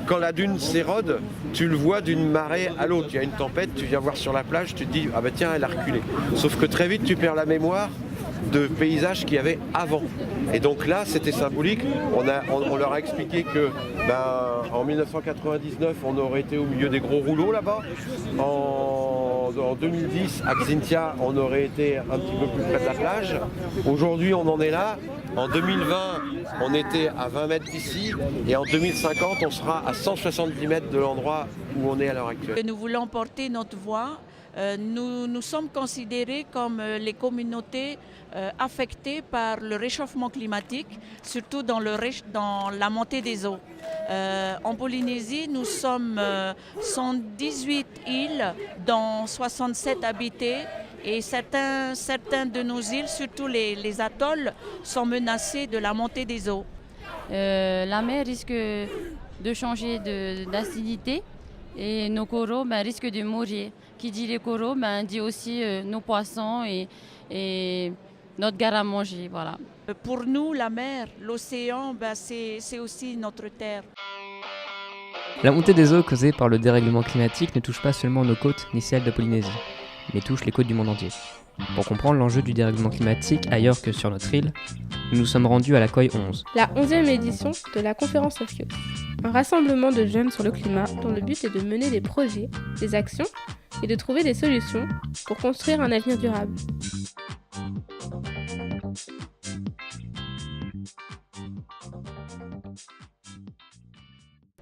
Quand la dune s'érode, tu le vois d'une marée à l'autre. Il y a une tempête, tu viens voir sur la plage, tu te dis ah bah tiens, elle a reculé. Sauf que très vite tu perds la mémoire de paysages qu'il y avait avant. Et donc là, c'était symbolique. On leur a expliqué que en 1999, on aurait été au milieu des gros rouleaux là-bas. En 2010, à Xintia, on aurait été un petit peu plus près de la plage. Aujourd'hui, on en est là. En 2020, on était à 20 mètres d'ici. Et en 2050, on sera à 170 mètres de l'endroit où on est à l'heure actuelle. Nous voulons porter notre voix. Nous sommes considérés comme les communautés affectées par le réchauffement climatique, surtout dans la montée des eaux. En Polynésie, nous sommes 118 îles, dont 67 habitées. Et certains de nos îles, surtout les atolls, sont menacés de la montée des eaux. La mer risque de changer d'acidité et nos coraux risquent de mourir. Qui dit les coraux dit aussi nos poissons et notre garde à manger. Voilà. Pour nous, la mer, l'océan, c'est aussi notre terre. La montée des eaux causée par le dérèglement climatique ne touche pas seulement nos côtes ni celles de Polynésie, mais touche les côtes du monde entier. Pour comprendre l'enjeu du dérèglement climatique ailleurs que sur notre île, nous nous sommes rendus à la COI 11. La 11e édition de la conférence of Youth, un rassemblement de jeunes sur le climat dont le but est de mener des projets, des actions et de trouver des solutions pour construire un avenir durable.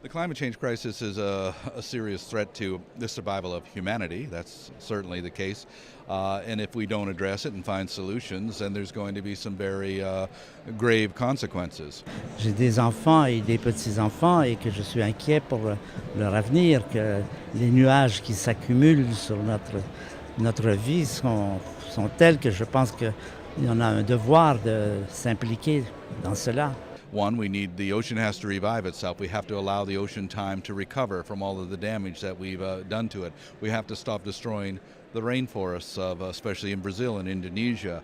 The climate change crisis is a serious threat to the survival of humanity. That's certainly the case. And if we don't address it and find solutions, then there's going to be some very grave consequences. J'ai des enfants et des petits-enfants et que je suis inquiet pour leur avenir, que les nuages qui s'accumulent sur notre vie sont tels que je pense qu'il y en a un devoir de s'impliquer dans cela. One, the ocean has to revive itself. We have to allow the ocean time to recover from all of the damage that we've done to it. We have to stop destroying the rainforests, especially in Brazil and Indonesia.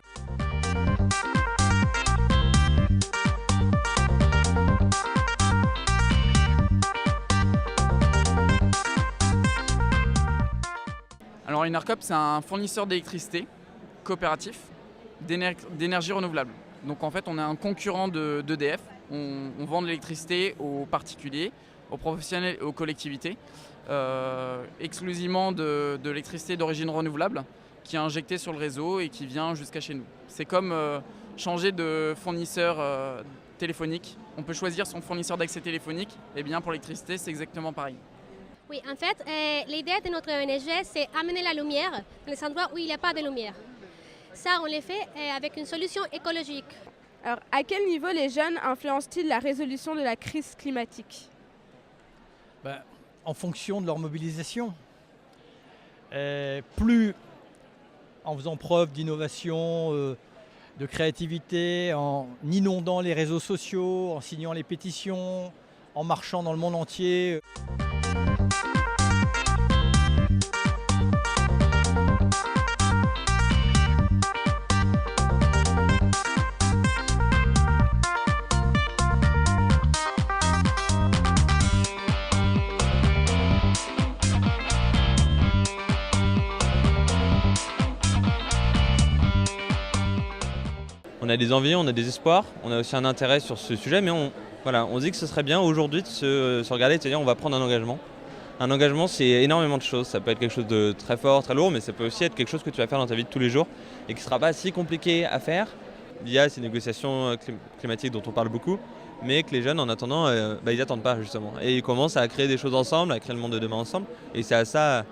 Alors Enercop, c'est un fournisseur d'électricité coopératif d'énergie renouvelable. Donc en fait, on est un concurrent d'EDF. On vend de l'électricité aux particuliers, aux professionnels et aux collectivités, exclusivement de l'électricité d'origine renouvelable qui est injectée sur le réseau et qui vient jusqu'à chez nous. C'est comme changer de fournisseur téléphonique. On peut choisir son fournisseur d'accès téléphonique. Et bien pour l'électricité, c'est exactement pareil. Oui, en fait, l'idée de notre ONG, c'est amener la lumière dans les endroits où il n'y a pas de lumière. Ça, on le fait avec une solution écologique. Alors, à quel niveau les jeunes influencent-ils la résolution de la crise climatique ? En fonction de leur mobilisation. Plus en faisant preuve d'innovation, de créativité, en inondant les réseaux sociaux, en signant les pétitions, en marchant dans le monde entier. On a des envies, on a des espoirs, on a aussi un intérêt sur ce sujet, mais on dit que ce serait bien aujourd'hui de se regarder et de se dire on va prendre un engagement. Un engagement, c'est énormément de choses. Ça peut être quelque chose de très fort, très lourd, mais ça peut aussi être quelque chose que tu vas faire dans ta vie de tous les jours et qui ne sera pas si compliqué à faire via ces négociations climatiques dont on parle beaucoup, mais que les jeunes, en attendant, ils n'attendent pas justement. Et ils commencent à créer des choses ensemble, à créer le monde de demain ensemble. Et c'est à ça,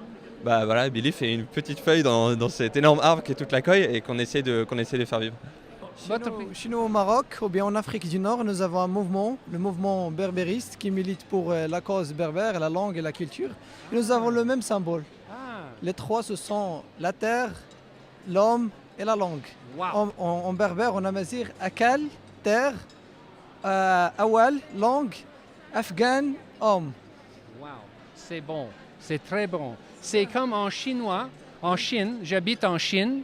Billy fait une petite feuille dans cet énorme arbre qui est toute la COI et qu'on essaie de faire vivre. Chez nous au Maroc, ou bien en Afrique du Nord, nous avons un mouvement, le mouvement berbériste, qui milite pour la cause berbère, la langue et la culture. Et nous avons le même symbole. Les trois, ce sont la terre, l'homme et la langue. Wow. En berbère, on a mazir akal, terre, awal, langue, afghan, homme. Wow, c'est bon, c'est très bon. C'est comme en chinois. En Chine, j'habite en Chine,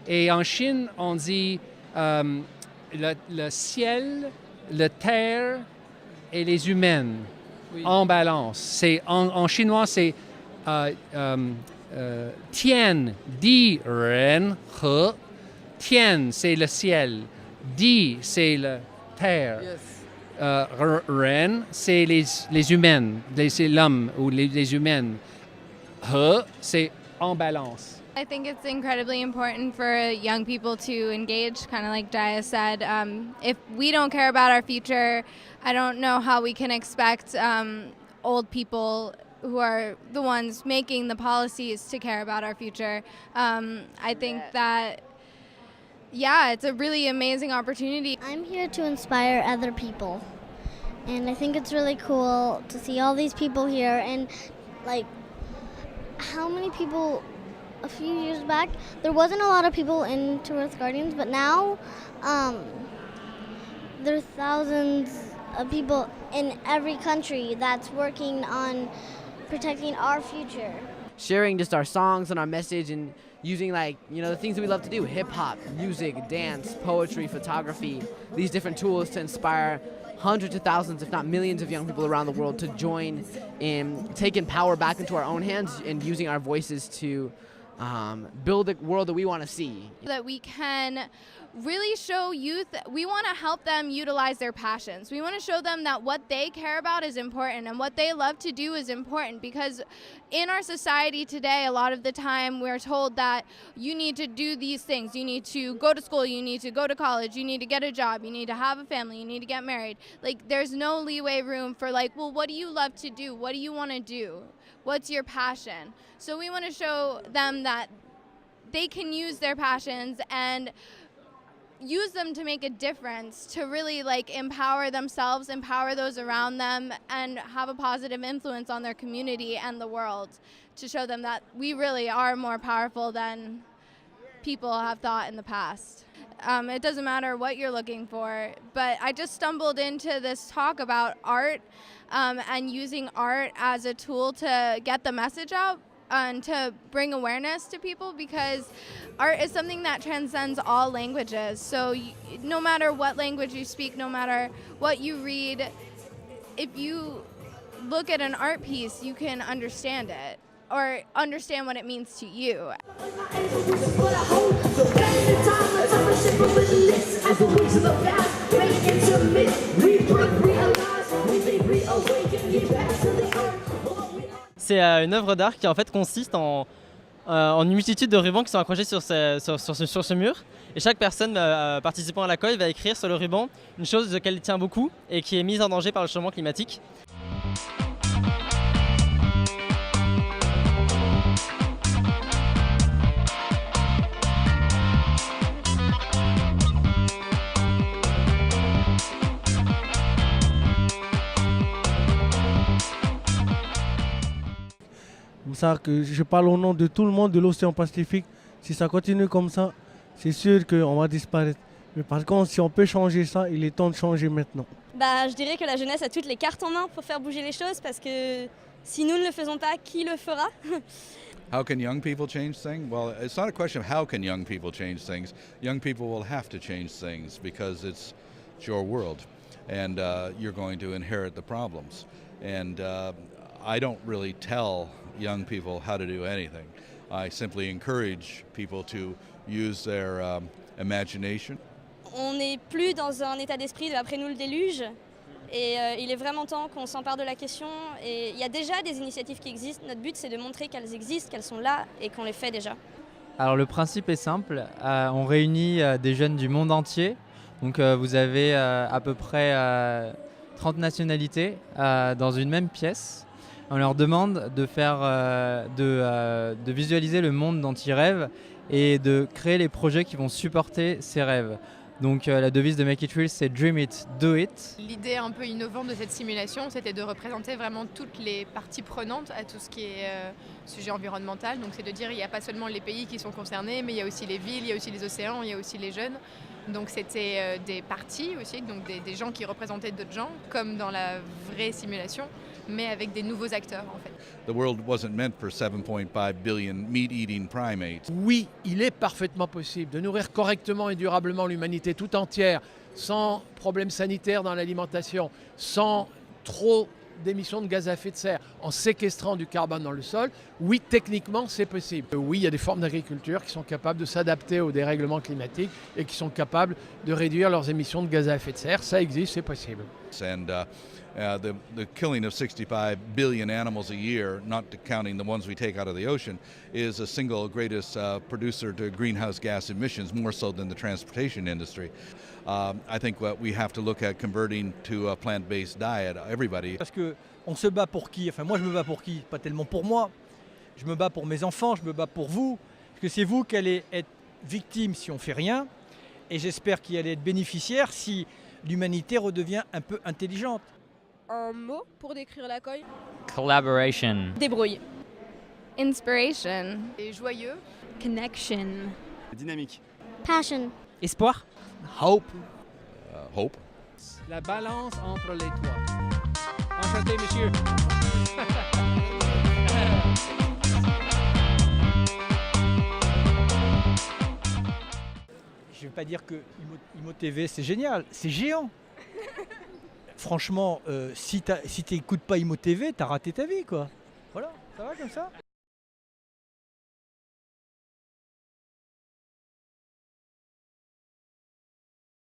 et en Chine, on dit le ciel, la terre et les humains en balance. En chinois, c'est Tian, Di, Ren, He. Tian, c'est le ciel. Di, c'est la terre. Ren, c'est les humains, c'est l'homme ou les humains. He, c'est en balance. I think it's incredibly important for young people to engage, kind of like Jaya said. If we don't care about our future, I don't know how we can expect old people who are the ones making the policies to care about our future. I think that, yeah, it's a really amazing opportunity. I'm here to inspire other people. And I think it's really cool to see all these people here. And like, how many people, a few years back, there wasn't a lot of people into Earth Guardians, but now there are thousands of people in every country that's working on protecting our future. Sharing just our songs and our message and using the things that we love to do, hip hop, music, dance, poetry, photography, these different tools to inspire hundreds of thousands, if not millions of young people around the world to join in taking power back into our own hands and using our voices to build the world that we want to see. That we can really show youth, we want to help them utilize their passions. We want to show them that what they care about is important and what they love to do is important, because in our society today, a lot of the time we're told that you need to do these things. You need to go to school, you need to go to college, you need to get a job, you need to have a family, you need to get married. Like, there's no leeway room for well, what do you love to do? What do you want to do? What's your passion? So we want to show them that they can use their passions and use them to make a difference, to really empower themselves, empower those around them, and have a positive influence on their community and the world, to show them that we really are more powerful than people have thought in the past. It doesn't matter what you're looking for, but I just stumbled into this talk about art and using art as a tool to get the message out and to bring awareness to people, because art is something that transcends all languages. So no matter what language you speak, no matter what you read, if you look at an art piece, you can understand it or understand what it means to you. C'est une œuvre d'art qui en fait consiste en une multitude de rubans qui sont accrochés sur ce mur. Et chaque personne participant à la colle va écrire sur le ruban une chose de laquelle il tient beaucoup et qui est mise en danger par le changement climatique. Comme ça que je parle au nom de tout le monde de l'océan Pacifique. Si ça continue comme ça, c'est sûr qu'on va disparaître. Mais par contre, si on peut changer ça, il est temps de changer maintenant. Je dirais que la jeunesse a toutes les cartes en main pour faire bouger les choses, parce que si nous ne le faisons pas, qui le fera? How can young people change things? Well, it's not a question of how can young people change things. Young people will have to change things because it's your world, and you're going to inherit the problems. And I don't really tell young people how to do anything. I simply encourage people to use their imagination. On n'est plus dans un état d'esprit de après nous le déluge, et il est vraiment temps qu'on s'empare de la question. Et il y a déjà des initiatives qui existent. Notre but, c'est de montrer qu'elles existent, qu'elles sont là et qu'on les fait déjà. Alors le principe est simple, on réunit des jeunes du monde entier. Donc vous avez à peu près 30 nationalités dans une même pièce. On leur demande de faire, de visualiser le monde dont ils rêvent et de créer les projets qui vont supporter ces rêves. Donc la devise de Make It Real, c'est Dream It, Do It. L'idée un peu innovante de cette simulation, c'était de représenter vraiment toutes les parties prenantes à tout ce qui est sujet environnemental. Donc c'est de dire qu'il n'y a pas seulement les pays qui sont concernés, mais il y a aussi les villes, il y a aussi les océans, il y a aussi les jeunes. Donc c'était des parties aussi, donc des gens qui représentaient d'autres gens, comme dans la vraie simulation. mais avec des nouveaux acteurs en fait. The world wasn't meant for 7.5 billion meat-eating primates. Oui, il est parfaitement possible de nourrir correctement et durablement l'humanité tout entière, sans problème sanitaire dans l'alimentation, sans trop d'émissions de gaz à effet de serre, en séquestrant du carbone dans le sol. Oui, techniquement, c'est possible. Oui, il y a des formes d'agriculture qui sont capables de s'adapter au dérèglement climatique et qui sont capables de réduire leurs émissions de gaz à effet de serre. Ça existe, c'est possible. And the killing of 65 billion animals a year, not counting the ones we take out of the ocean, is the single greatest producer to greenhouse gas emissions, more so than the transportation industry. I think we have to look at converting to a plant-based diet. Everybody. Parce qu'on se bat pour qui? Enfin, moi, je me bats pour qui? Pas tellement pour moi. Je me bats pour mes enfants, je me bats pour vous. Parce que c'est vous qui allez être victime si on ne fait rien. Et j'espère qu'il allait être bénéficiaire si l'humanité redevient un peu intelligente. Un mot pour décrire la coille? Collaboration. Débrouille. Inspiration. Et joyeux. Connection. Dynamique. Passion. Espoir. Hope. Hope. La balance entre les trois. Enchanté, monsieur. Je ne vais pas dire que Imo TV c'est génial, c'est géant. Franchement, si tu n'écoutes pas Imo TV, tu as raté ta vie, quoi. Voilà, ça va comme ça.